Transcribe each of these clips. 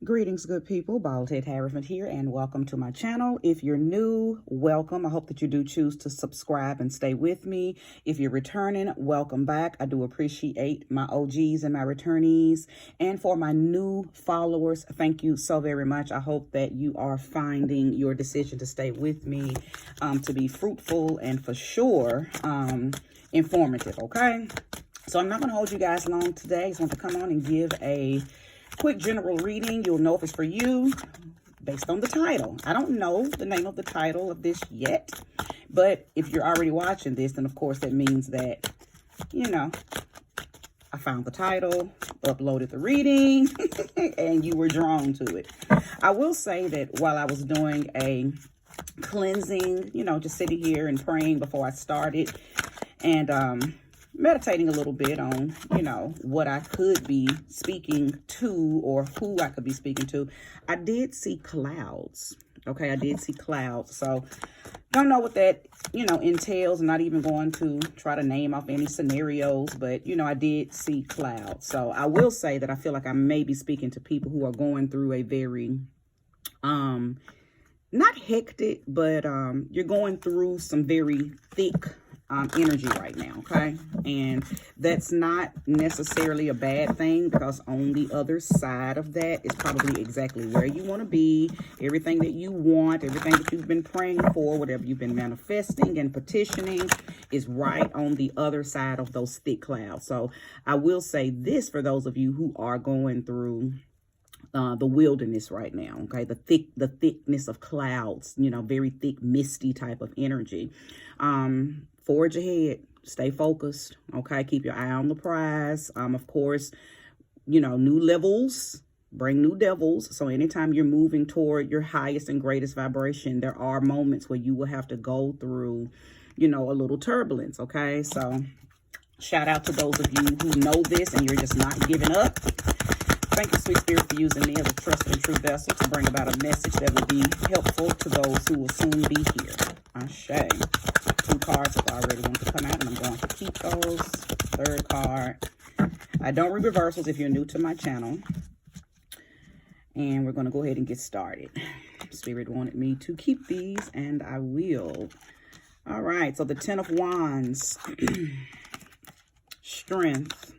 Greetings, good people. Bald Head Harassment here, and welcome to my channel. If you're new, welcome. I hope that you do choose to subscribe and stay with me. If you're returning, welcome back. I do appreciate my OGs and my returnees. And for my new followers, thank you so very much. I hope that you are finding your decision to stay with me to be fruitful and for sure informative, okay? So I'm not going to hold you guys long today. I just want to come on and give a quick general reading. You'll know if it's for you based on the title. I don't know the name of the title of this yet, but if you're already watching this, then of course that means that, you know, I found the title, uploaded the reading, and you were drawn to it. I will say that while I was doing a cleansing, you know, just sitting here and praying before I started, and meditating a little bit on, you know, what I could be speaking to or who I could be speaking to, I did see clouds. Okay, I did see clouds. So don't know what that, you know, entails. I'm not even going to try to name off any scenarios, but, you know, I did see clouds. So I will say that I feel like I may be speaking to people who are going through a very, not hectic, but you're going through some very thick energy right now, okay? And that's not necessarily a bad thing, because on the other side of that is probably exactly where you want to be. Everything that you want, everything that you've been praying for, whatever you've been manifesting and petitioning is right on the other side of those thick clouds. So I will say this for those of you who are going through the wilderness right now, okay? The thickness of clouds, you know, very thick, misty type of energy. Forge ahead, stay focused, okay? Keep your eye on the prize. Of course, you know, new levels bring new devils. So anytime you're moving toward your highest and greatest vibration, there are moments where you will have to go through, you know, a little turbulence, okay? So shout out to those of you who know this and you're just not giving up. Thank you, Sweet Spirit, for using me as a trusted and true vessel to bring about a message that will be helpful to those who will soon be here. Ashe. 2 cards have already wanted to come out, and I'm going to keep those. 3rd card. I don't read reversals if you're new to my channel. And we're going to go ahead and get started. Spirit wanted me to keep these, and I will. All right, so the 10 of Wands. Strength.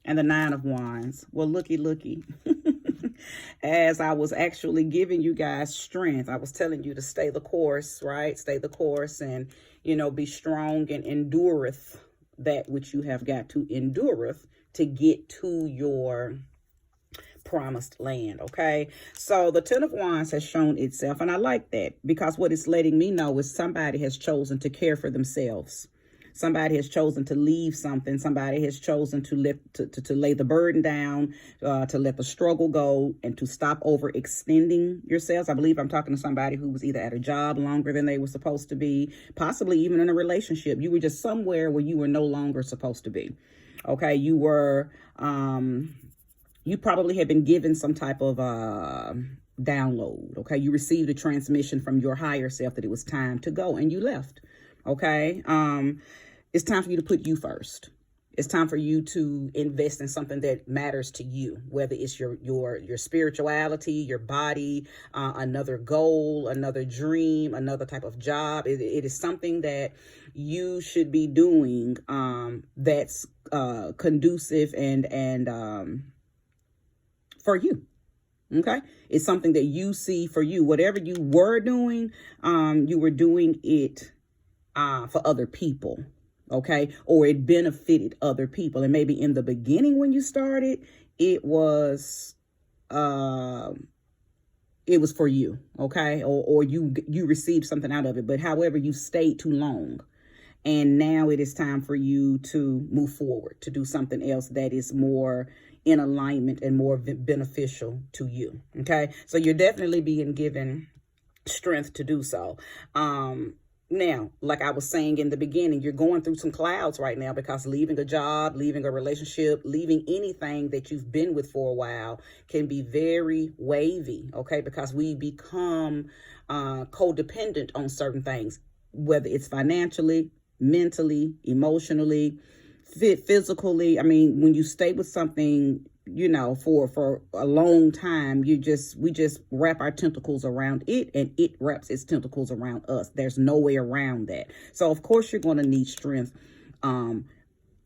And the 9 of Wands. Well, looky. As I was actually giving you guys strength, I was telling you to stay the course, right? Stay the course and, you know, be strong and endureth that which you have got to endureth to get to your promised land, okay? So the 10 of Wands has shown itself, and I like that, because what it's letting me know is somebody has chosen to care for themselves. Somebody has chosen to leave something. Somebody has chosen to lay the burden down, to let the struggle go, and to stop overextending yourselves. I believe I'm talking to somebody who was either at a job longer than they were supposed to be, possibly even in a relationship. You were just somewhere where you were no longer supposed to be. Okay, you were, you probably had been given some type of download. Okay, you received a transmission from your higher self that it was time to go, and you left. Okay, it's time for you to put you first. It's time for you to invest in something that matters to you, whether it's your spirituality, your body, another goal, another dream, another type of job. It is something that you should be doing that's conducive and for you. Okay, it's something that you see for you. Whatever you were doing, you were doing it for other people. Okay, or it benefited other people. And maybe in the beginning when you started, it was for you. Okay, or you received something out of it. But however, you stayed too long, and now it is time for you to move forward, to do something else that is more in alignment and more beneficial to you. Okay, so you're definitely being given strength to do so. Now, like I was saying in the beginning, you're going through some clouds right now, because leaving a job, leaving a relationship, leaving anything that you've been with for a while can be very wavy, okay? Because we become codependent on certain things, whether it's financially, mentally, emotionally, physically. I mean, when you stay with something you know, for a long time, we just wrap our tentacles around it, and it wraps its tentacles around us. There's no way around that. So of course you're going to need strength,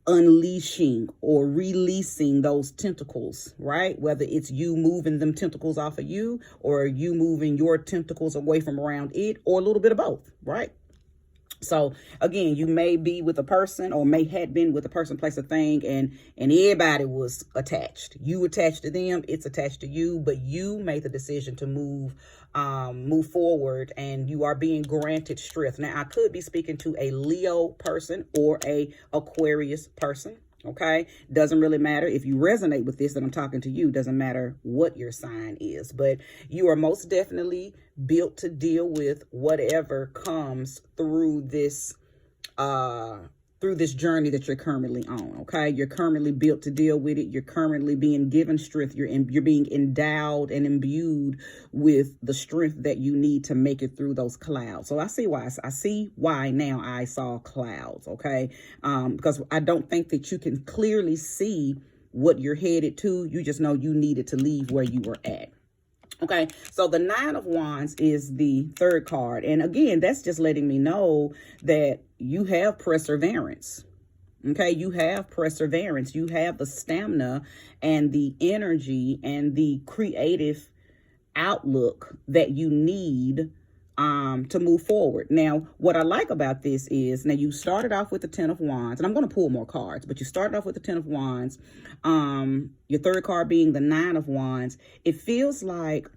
unleashing or releasing those tentacles, right? Whether it's you moving them tentacles off of you, or you moving your tentacles away from around it, or a little bit of both, right? So again, you may be with a person, or may had been with a person, place, a thing, and everybody was attached. You attached to them, it's attached to you, but you made the decision to move forward, and you are being granted strength. Now, I could be speaking to a Leo person or a Aquarius person. Okay, doesn't really matter if you resonate with this that I'm talking to you. Doesn't matter what your sign is, but you are most definitely built to deal with whatever comes through this journey that you're currently on. Okay, you're currently built to deal with it. You're currently being given strength. You're being endowed and imbued with the strength that you need to make it through those clouds. So I see why now I saw clouds. Okay, because I don't think that you can clearly see what you're headed to. You just know you needed to leave where you were at. Okay, so the Nine of Wands is the third card. And again, that's just letting me know that you have perseverance. Okay, you have perseverance. You have the stamina and the energy and the creative outlook that you need to move forward. Now, what I like about this is, now you started off with the Ten of Wands, and I'm going to pull more cards, but you started off with the Ten of Wands, your third card being the Nine of Wands. It feels like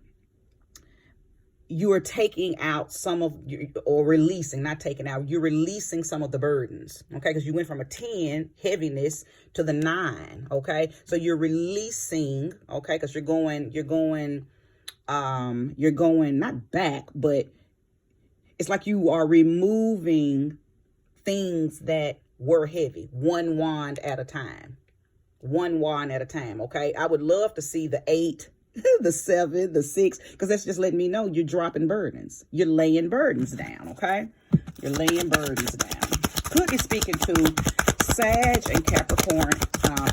you are taking out some of your, or releasing, not taking out, you're releasing some of the burdens. Okay, because you went from a 10 heaviness to the 9. Okay, so you're releasing. Okay, because you're going not back, but it's like you are removing things that were heavy, one wand at a time. Okay, I would love to see the 8, the 7, the 6, because that's just letting me know you're dropping burdens. You're laying burdens down. Okay, you're laying burdens down. Could be speaking to Sag and Capricorn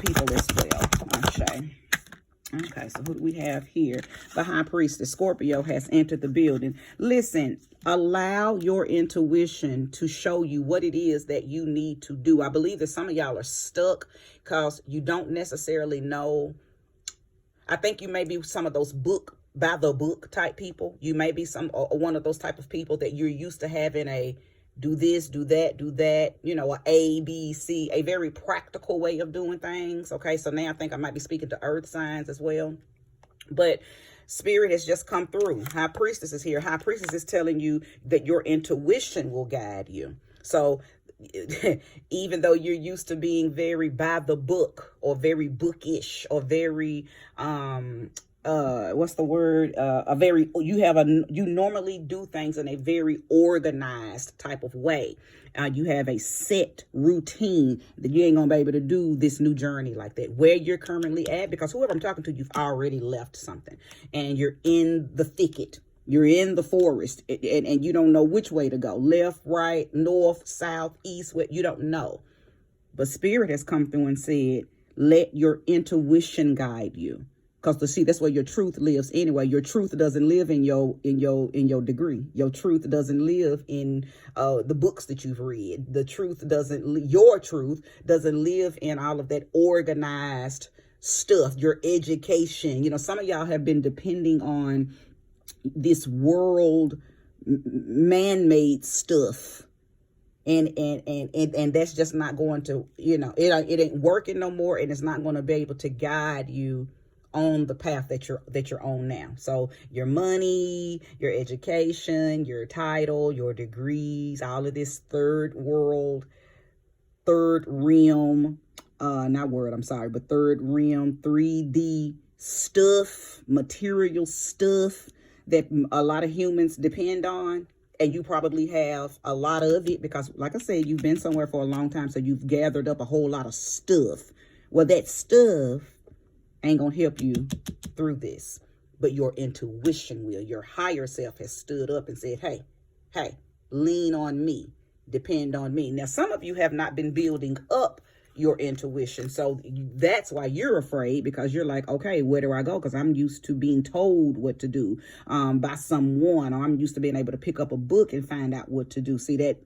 people as well. Okay. Okay, so who do we have here? The High Priestess, Scorpio, has entered the building. Listen, allow your intuition to show you what it is that you need to do. I believe that some of y'all are stuck because you don't necessarily know. I think you may be some of those book by the book type people. You may be one of those type of people that you're used to having a do this, do that, you know, a A, B, C, a very practical way of doing things. Okay, so now I think I might be speaking to earth signs as well. But Spirit has just come through. High Priestess is here. High Priestess is telling you that your intuition will guide you. So even though you're used to being very by the book, or very bookish, or very what's the word, you normally do things in a very organized type of way. You have a set routine that you ain't gonna be able to do this new journey like that where you're currently at, because whoever I'm talking to, you've already left something and you're in the thicket. You're in the forest, and you don't know which way to go. Left, right, north, south, east, west, you don't know. But Spirit has come through and said, let your intuition guide you. Because see, that's where your truth lives anyway. Your truth doesn't live in your degree. Your truth doesn't live in the books that you've read. Your truth doesn't live in all of that organized stuff, your education. You know, some of y'all have been depending on this world man-made stuff. And that's just not going to, you know, it ain't working no more, and it's not going to be able to guide you on the path that you're on now. So your money, your education, your title, your degrees, all of this third realm, third realm, 3D stuff, material stuff that a lot of humans depend on. And you probably have a lot of it because, like I said, you've been somewhere for a long time. So you've gathered up a whole lot of stuff. Well, that stuff ain't going to help you through this. But your intuition will. Your higher self has stood up and said, hey, lean on me. Depend on me. Now, some of you have not been building up your intuition. So that's why you're afraid, because you're like, okay, where do I go? Because I'm used to being told what to do by someone, or I'm used to being able to pick up a book and find out what to do. See, that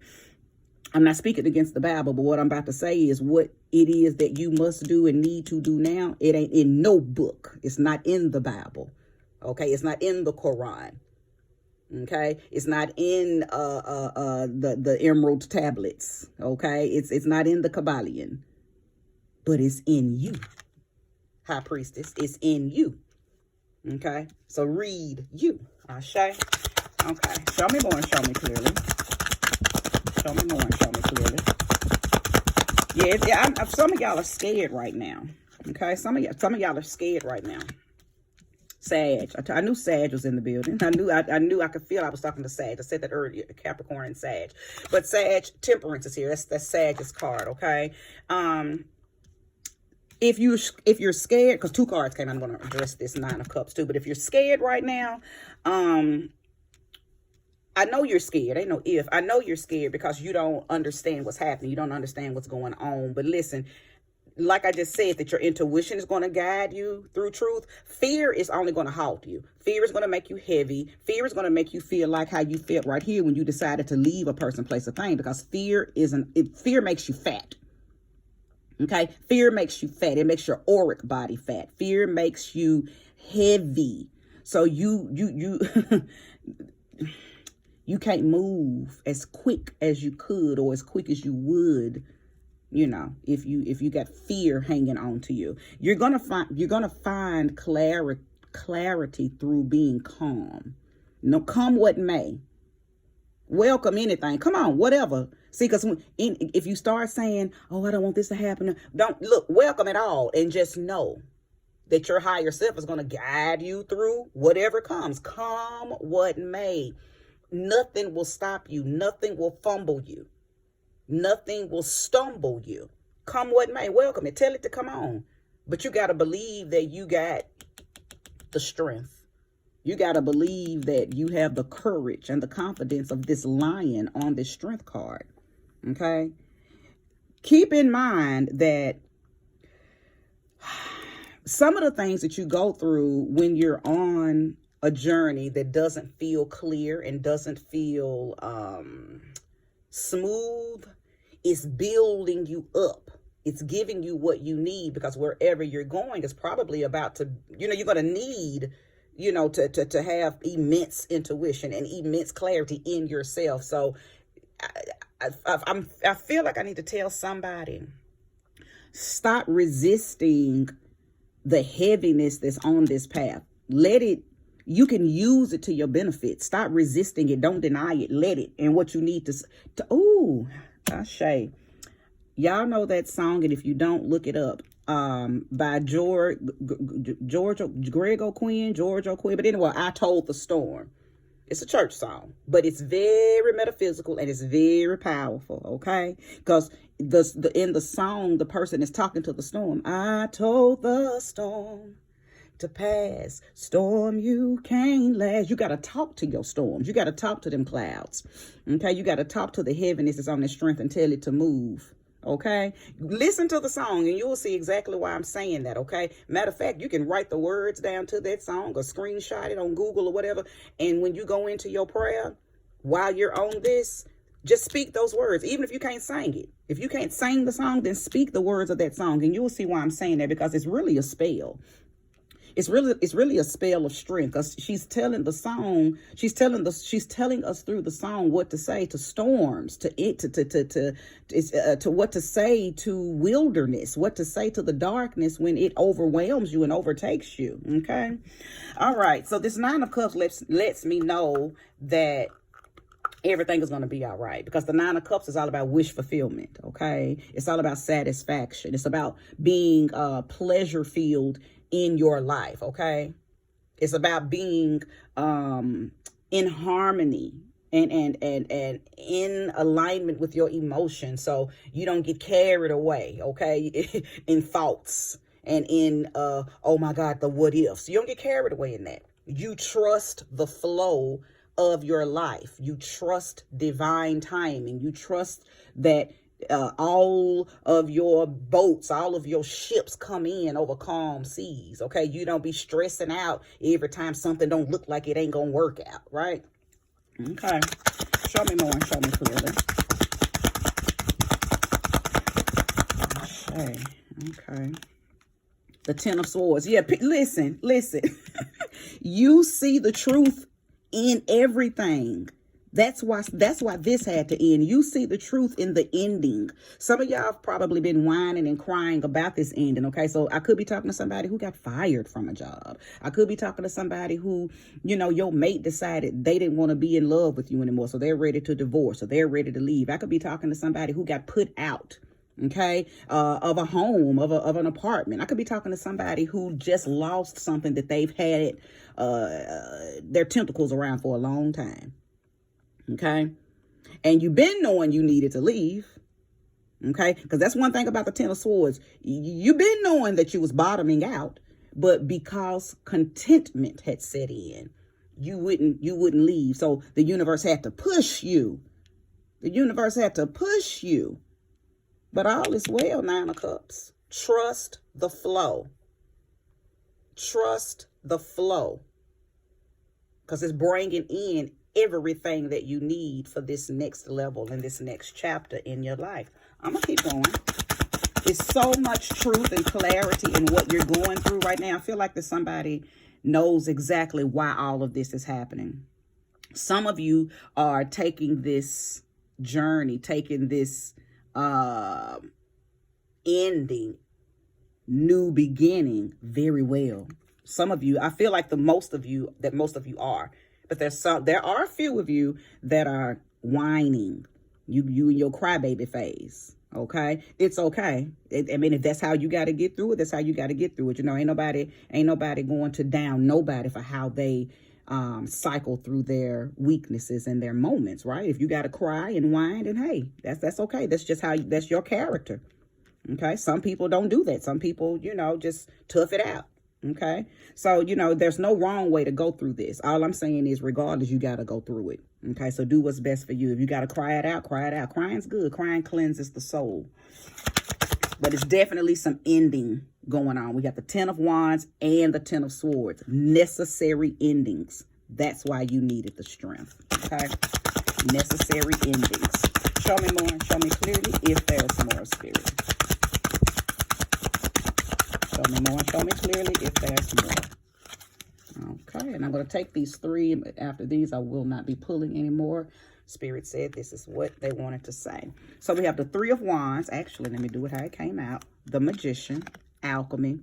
I'm not speaking against the Bible, but what I'm about to say is what it is that you must do and need to do now. It ain't in no book. It's not in the Bible. Okay, it's not in the Quran. Okay, it's not in the emerald tablets. Okay, it's not in the Kabbalion, but it's in you, High Priestess. It's in you. Okay, so read you. Ashe. Okay, show me more and show me clearly. Show me more and show me clearly. Yeah, some of y'all are scared right now. Okay, some of y'all are scared right now. Sag. I knew Sag was in the building. I knew I could feel I was talking to Sag. I said that earlier, Capricorn and Sag. But Sag, Temperance is here. That's Sag's card, okay? If you're scared, because 2 cards came, I'm going to address this 9 of Cups too. But if you're scared right now, I know you're scared. Ain't no if. I know you're scared because you don't understand what's happening. You don't understand what's going on. But listen, like I just said, that your intuition is going to guide you through truth. Fear is only going to halt you. Fear is going to make you heavy. Fear is going to make you feel like how you felt right here when you decided to leave a person, place, or thing, because fear makes you fat. Okay? Fear makes you fat. It makes your auric body fat. Fear makes you heavy. So you you can't move as quick as you could, or as quick as you would, you know, if you got fear hanging on to you. You're gonna find clarity through being calm. No, come what may. Welcome anything. Come on, whatever. See, because if you start saying, oh, I don't want this to happen, don't look, welcome it all, and just know that your higher self is going to guide you through whatever comes. Come what may. Nothing will stop you. Nothing will fumble you. Nothing will stumble you. Come what may. Welcome it. Tell it to come on. But you got to believe that you got the strength. You got to believe that you have the courage and the confidence of this lion on this strength card. Okay? Keep in mind that some of the things that you go through when you're on a journey that doesn't feel clear and doesn't feel smooth is building you up. It's giving you what you need, because wherever you're going is probably about to, you're going to need, to have immense intuition and immense clarity in yourself. So I feel like I need to tell somebody, stop resisting the heaviness that's on this path. You can use it to your benefit. Stop resisting it. Don't deny it. Let it. And what you need ooh, Ashe. Y'all know that song, and if you don't, look it up. By GREGG O QUINN. But anyway, I Told the Storm. It's a church song, but it's very metaphysical and it's very powerful, okay? Because in the song, the person is talking to the storm. I told the storm to pass. Storm, you can't last. You got to talk to your storms. You got to talk to them clouds, okay? You got to talk to the heaviness that's on their strength and tell it to move. Okay, listen to the song and you'll see exactly why I'm saying that. Okay, matter of fact, you can write the words down to that song or screenshot it on Google or whatever. And when you go into your prayer while you're on this, just speak those words, even if you can't sing it. If you can't sing the song, then speak the words of that song, and you'll see why I'm saying that, because it's really a spell. It's really a spell of strength, because she's telling us through the song what to say to storms, to what to say to wilderness, what to say to the darkness when it overwhelms you and overtakes you. Okay, all right. So this 9 of Cups lets me know that everything is going to be all right, because the 9 of Cups is all about wish fulfillment. Okay, it's all about satisfaction. It's about being pleasure filled in your life. Okay, it's about being in harmony and in alignment with your emotions, so you don't get carried away, okay, in thoughts and in oh my God, the what ifs. You don't get carried away in that. You trust the flow of your life. You trust divine timing. You trust that all of your boats, all of your ships come in over calm seas. Okay, you don't be stressing out every time something don't look like it ain't gonna work out, right? Okay, show me more and show me clearly. Okay. The Ten of Swords. Yeah, listen. You see the truth in everything. That's why this had to end. You see the truth in the ending. Some of y'all have probably been whining and crying about this ending, okay? So I could be talking to somebody who got fired from a job. I could be talking to somebody who, you know, your mate decided they didn't want to be in love with you anymore, so they're ready to divorce, or they're ready to leave. I could be talking to somebody who got put out, okay, of a home, of an apartment. I could be talking to somebody who just lost something that they've had their tentacles around for a long time. Okay, and you've been knowing you needed to leave. Okay, because that's one thing about the Ten of Swords. You've been knowing that you was bottoming out, but because contentment had set in, you wouldn't leave. So the universe had to push you. The universe had to push you. But all is well, Nine of Cups. Trust the flow. Trust the flow. Because it's bringing in everything that you need for this next level and this next chapter in your life. I'm going to keep going. It's so much truth and clarity in what you're going through right now. I feel like that somebody knows exactly why all of this is happening. Some of you are taking this journey, taking this ending, new beginning very well. Some of you, I feel like most of you are. But there are a few of you that are whining. You in your crybaby phase. Okay, it's okay. I mean, if that's how you got to get through it, that's how you got to get through it. You know, ain't nobody going to down nobody for how they cycle through their weaknesses and their moments, right? If you got to cry and whine, and hey, that's okay. That's just that's your character. Okay, some people don't do that. Some people, you know, just tough it out. Okay, so, you know, there's no wrong way to go through this. All I'm saying is, regardless, you got to go through it. Okay, so do what's best for you. If you got to cry it out, cry it out. Crying's good. Crying cleanses the soul. But it's definitely some ending going on. We got the Ten of Wands and the Ten of Swords. Necessary endings. That's why you needed the strength. Okay, necessary endings. Show me more and show me clearly if there's more, Spirit. Show me more and show me clearly if there's more. Okay, and I'm going to take these three. After these, I will not be pulling anymore. Spirit said this is what they wanted to say. So we have the Three of Wands. Actually, let me do it how it came out. The Magician, Alchemy.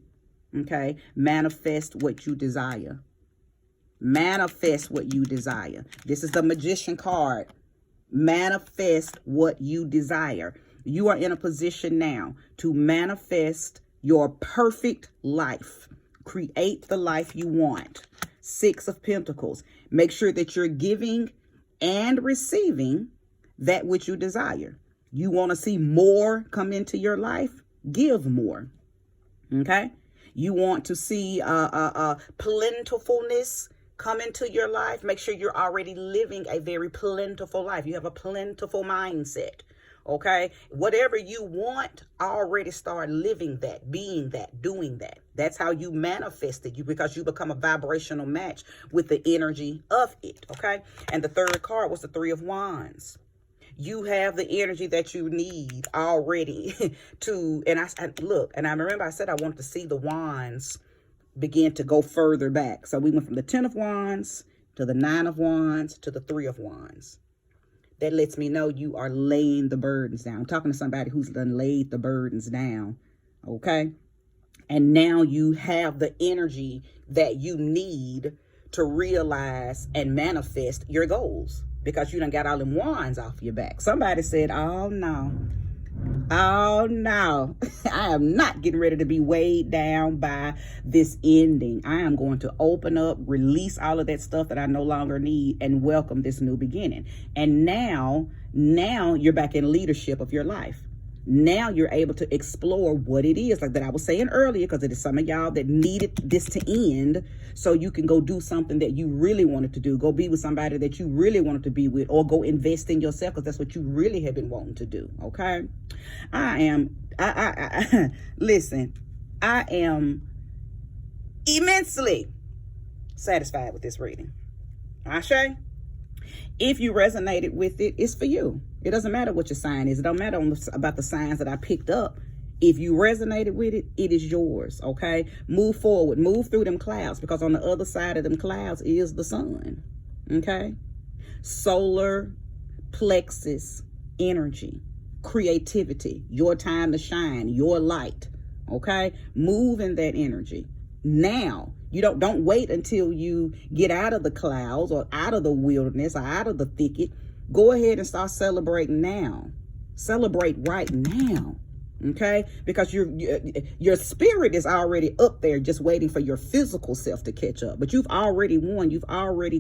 Okay, manifest what you desire. Manifest what you desire. This is the Magician card. Manifest what you desire. You are in a position now to manifest your perfect life. Create the life you want. Six of Pentacles. Make sure that you're giving and receiving that which you desire. You want to see more come into your life? Give more. Okay? You want to see plentifulness come into your life? Make sure you're already living a very plentiful life. You have a plentiful mindset. Okay, whatever you want, already start living that, being that, doing that. That's how you manifest it, because you become a vibrational match with the energy of it. Okay, and the third card was the Three of Wands. You have the energy that you need already to, and I remember I said I wanted to see the wands begin to go further back. So we went from the Ten of Wands to the Nine of Wands to the Three of Wands. That lets me know you are laying the burdens down. I'm talking to somebody who's done laid the burdens down, okay? And now you have the energy that you need to realize and manifest your goals, because you done got all them wands off your back. Somebody said, oh no, I am not getting ready to be weighed down by this ending. I am going to open up, release all of that stuff that I no longer need, and welcome this new beginning. And now you're back in leadership of your life. Now you're able to explore what it is, like that I was saying earlier, because it is some of y'all that needed this to end so you can go do something that you really wanted to do. Go be with somebody that you really wanted to be with, or go invest in yourself, because that's what you really have been wanting to do. Okay. Listen, I am immensely satisfied with this reading. Ashe? If you resonated with it, it's for you. It doesn't matter what your sign is. It don't matter about the signs that I picked up. If you resonated with it, it is yours, okay? Move forward. Move through them clouds, because on the other side of them clouds is the sun, okay? Solar plexus energy, creativity, your time to shine, your light, okay? Move in that energy. Now, you don't wait until you get out of the clouds or out of the wilderness or out of the thicket. Go ahead and start celebrating now. Celebrate right now, okay? Because your spirit is already up there just waiting for your physical self to catch up. But you've already won. You've already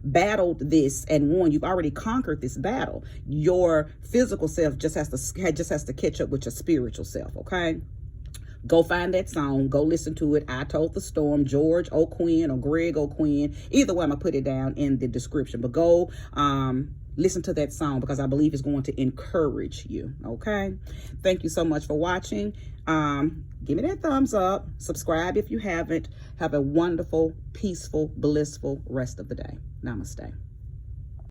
battled this and won. You've already conquered this battle. Your physical self just has to catch up with your spiritual self, okay? Go find that song. Go listen to it. I Told the Storm, George O. Quinn or Greg O. Quinn. Either way, I'm going to put it down in the description. But go listen to that song, because I believe it's going to encourage you. Okay? Thank you so much for watching. Give me that thumbs up. Subscribe if you haven't. Have a wonderful, peaceful, blissful rest of the day. Namaste.